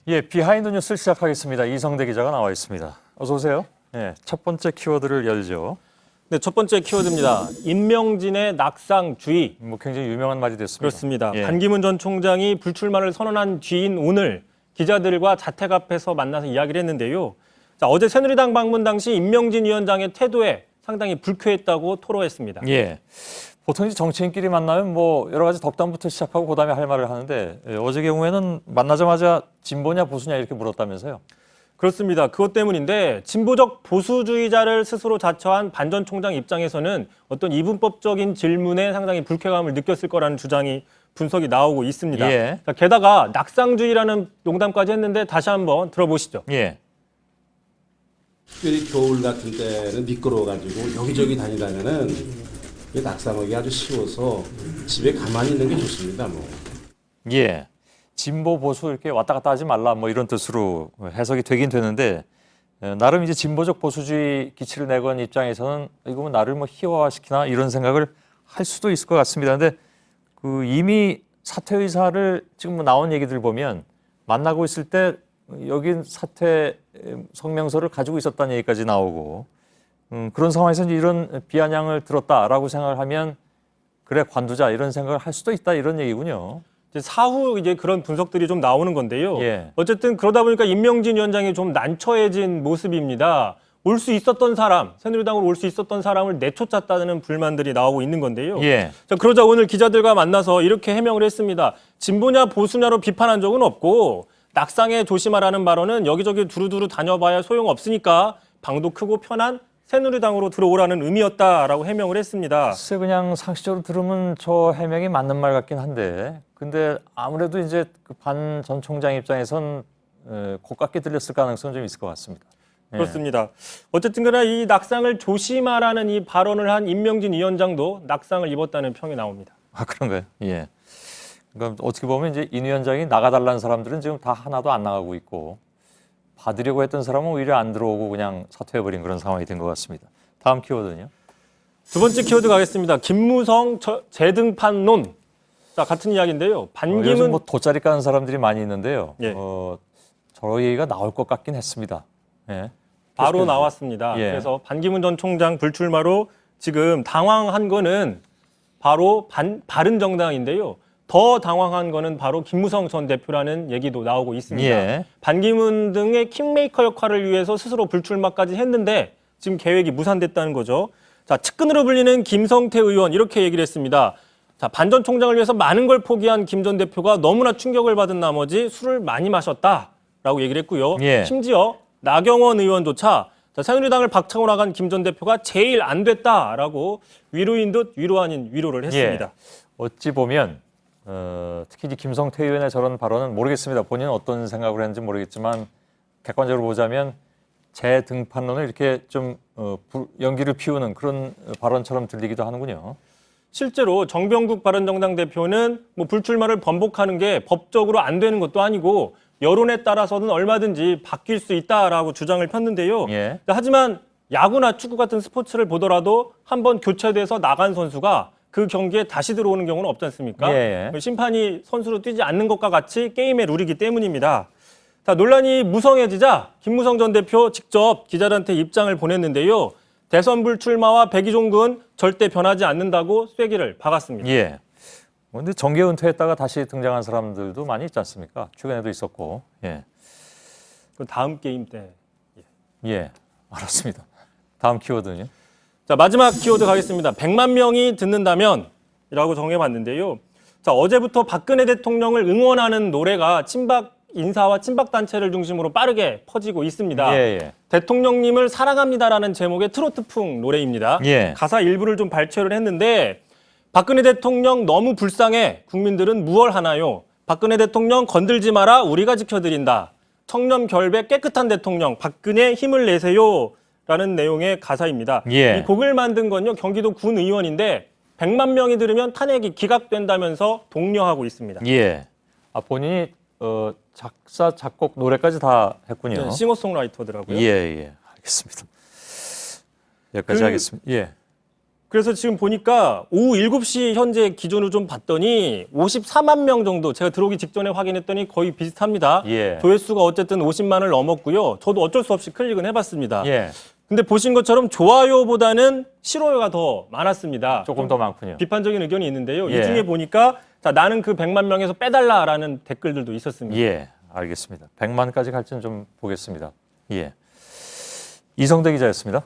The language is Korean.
예, 비하인드 뉴스를 시작하겠습니다. 이성대 기자가 나와 있습니다. 어서 오세요. 예, 첫 번째 키워드를 열죠. 네, 첫 번째 키워드입니다. 임명진의 낙상주의. 뭐 굉장히 유명한 말이 됐습니다. 그렇습니다. 예. 반기문 전 총장이 불출마를 선언한 뒤인 오늘 기자들과 자택 앞에서 만나서 이야기를 했는데요. 자, 어제 새누리당 방문 당시 임명진 위원장의 태도에 상당히 불쾌했다고 토로했습니다. 예. 보통 이제 정치인끼리 만나면 뭐 여러 가지 덕담부터 시작하고 그다음에 할 말을 하는데 어제 경우에는 만나자마자 진보냐 보수냐 이렇게 물었다면서요. 그렇습니다. 그것 때문인데 진보적 보수주의자를 스스로 자처한 반 전 총장 입장에서는 어떤 이분법적인 질문에 상당히 불쾌감을 느꼈을 거라는 주장이 분석이 나오고 있습니다. 예. 자, 게다가 낙상주의라는 농담까지 했는데 다시 한번 들어보시죠. 예. 특별히 겨울 같은 때는 미끄러워가지고 여기저기 다니다면은 이 낙상하기 아주 쉬워서 집에 가만히 있는 게 좋습니다. 뭐. 예. 진보 보수 이렇게 왔다 갔다 하지 말라 뭐 이런 뜻으로 해석이 되긴 되는데 나름 이제 진보적 보수주의 기치를 내건 입장에서는 이거 뭐 나를 뭐 희화화시키나 이런 생각을 할 수도 있을 것 같습니다. 근데 그 이미 사퇴 의사를 지금 뭐 나온 얘기들 보면 만나고 있을 때 여긴 사퇴 성명서를 가지고 있었다는 얘기까지 나오고 그런 상황에서 이제 이런 비아냥을 들었다라고 생각을 하면 그래 관두자 이런 생각을 할 수도 있다 이런 얘기군요. 사후 이제 그런 분석들이 좀 나오는 건데요. 예. 어쨌든 그러다 보니까 임명진 위원장이 좀 난처해진 모습입니다. 올 수 있었던 사람, 새누리당으로 올 수 있었던 사람을 내쫓았다는 불만들이 나오고 있는 건데요. 예. 자, 그러자 오늘 기자들과 만나서 이렇게 해명을 했습니다. 진보냐 보수냐로 비판한 적은 없고 낙상에 조심하라는 발언은 여기저기 두루두루 다녀봐야 소용없으니까 방도 크고 편한 새누리당으로 들어오라는 의미였다라고 해명을 했습니다. 글쎄 그냥 상식적으로 들으면 저 해명이 맞는 말 같긴 한데 근데 아무래도 이제 그 반 전 총장 입장에선 고깝게 들렸을 가능성은 좀 있을 것 같습니다. 예. 그렇습니다. 어쨌든 간에 이 낙상을 조심하라는 이 발언을 한 임명진 위원장도 낙상을 입었다는 평이 나옵니다. 아 그런가요? 예. 그러니까 어떻게 보면 이제 인 위원장이 나가달라는 사람들은 지금 다 하나도 안 나가고 있고 받으려고 했던 사람은 오히려 안 들어오고 그냥 사퇴해버린 그런 상황이 된 것 같습니다. 다음 키워드는요? 두 번째 키워드 가겠습니다. 김무성 재등판론. 자, 같은 이야기인데요. 반기문 요즘 뭐 돗자리 까는 사람들이 많이 있는데요. 예. 저런 얘기가 나올 것 같긴 했습니다. 예. 바로 계속해주세요. 나왔습니다. 예. 그래서 반기문 전 총장 불출마로 지금 당황한 거는 바로 바른정당인데요. 더 당황한 거는 바로 김무성 전 대표라는 얘기도 나오고 있습니다. 예. 반기문 등의 킹메이커 역할을 위해서 스스로 불출마까지 했는데 지금 계획이 무산됐다는 거죠. 자, 측근으로 불리는 김성태 의원 이렇게 얘기를 했습니다. 자, 반 전 총장을 위해서 많은 걸 포기한 김 전 대표가 너무나 충격을 받은 나머지 술을 많이 마셨다라고 얘기를 했고요. 예. 심지어 나경원 의원조차 자, 새누리당을 박차고 나간 김 전 대표가 제일 안 됐다라고 위로인 듯 위로 아닌 위로를 했습니다. 예. 어찌 보면 특히 이제 김성태 의원의 저런 발언은 모르겠습니다. 본인은 어떤 생각을 했는지 모르겠지만 객관적으로 보자면 재등판론을 이렇게 좀 연기를 피우는 그런 발언처럼 들리기도 하는군요. 실제로 정병국 바른정당 대표는 뭐 불출마를 번복하는 게 법적으로 안 되는 것도 아니고 여론에 따라서는 얼마든지 바뀔 수 있다라고 주장을 폈는데요. 예. 하지만 야구나 축구 같은 스포츠를 보더라도 한번 교체돼서 나간 선수가 그 경기에 다시 들어오는 경우는 없지 않습니까? 예. 심판이 선수로 뛰지 않는 것과 같이 게임의 룰이기 때문입니다. 자, 논란이 무성해지자 김무성 전 대표 직접 기자들한테 입장을 보냈는데요. 대선 불출마와 백의종군 절대 변하지 않는다고 쐐기를 박았습니다. 예. 근데 정계 은퇴했다가 다시 등장한 사람들도 많이 있지 않습니까? 최근에도 있었고. 예. 그 다음 게임 때. 예. 알았습니다. 다음 키워드는요? 자, 마지막 키워드 가겠습니다. 100만 명이 듣는다면 이라고 정해봤는데요. 자, 어제부터 박근혜 대통령을 응원하는 노래가 친박 인사와 친박 단체를 중심으로 빠르게 퍼지고 있습니다. 예. 대통령님을 사랑합니다라는 제목의 트로트풍 노래입니다. 예. 가사 일부를 좀 발췌를 했는데 박근혜 대통령 너무 불쌍해. 국민들은 무얼 하나요? 박근혜 대통령 건들지 마라. 우리가 지켜드린다. 청렴 결백 깨끗한 대통령 박근혜 힘을 내세요. 라는 내용의 가사입니다. 예. 이 곡을 만든 건요. 경기도 군 의원인데 100만 명이 들으면 탄핵이 기각된다면서 독려하고 있습니다. 예. 아, 본인이 작사, 작곡, 노래까지 다 했군요. 네, 싱어송라이터더라고요. 예. 알겠습니다. 여기까지 하겠습니다. 예. 그래서 지금 보니까 오후 7시 현재 기준으로 좀 봤더니 54만 명 정도 제가 들어오기 직전에 확인했더니 거의 비슷합니다. 예. 조회수가 어쨌든 50만을 넘었고요. 저도 어쩔 수 없이 클릭은 해봤습니다. 예. 근데 보신 것처럼 좋아요보다는 싫어요가 더 많았습니다. 조금 더 많군요. 비판적인 의견이 있는데요. 예. 이 중에 보니까 자, 나는 그 100만 명에서 빼달라라는 댓글들도 있었습니다. 예, 알겠습니다. 100만까지 갈지는 좀 보겠습니다. 예. 이성대 기자였습니다.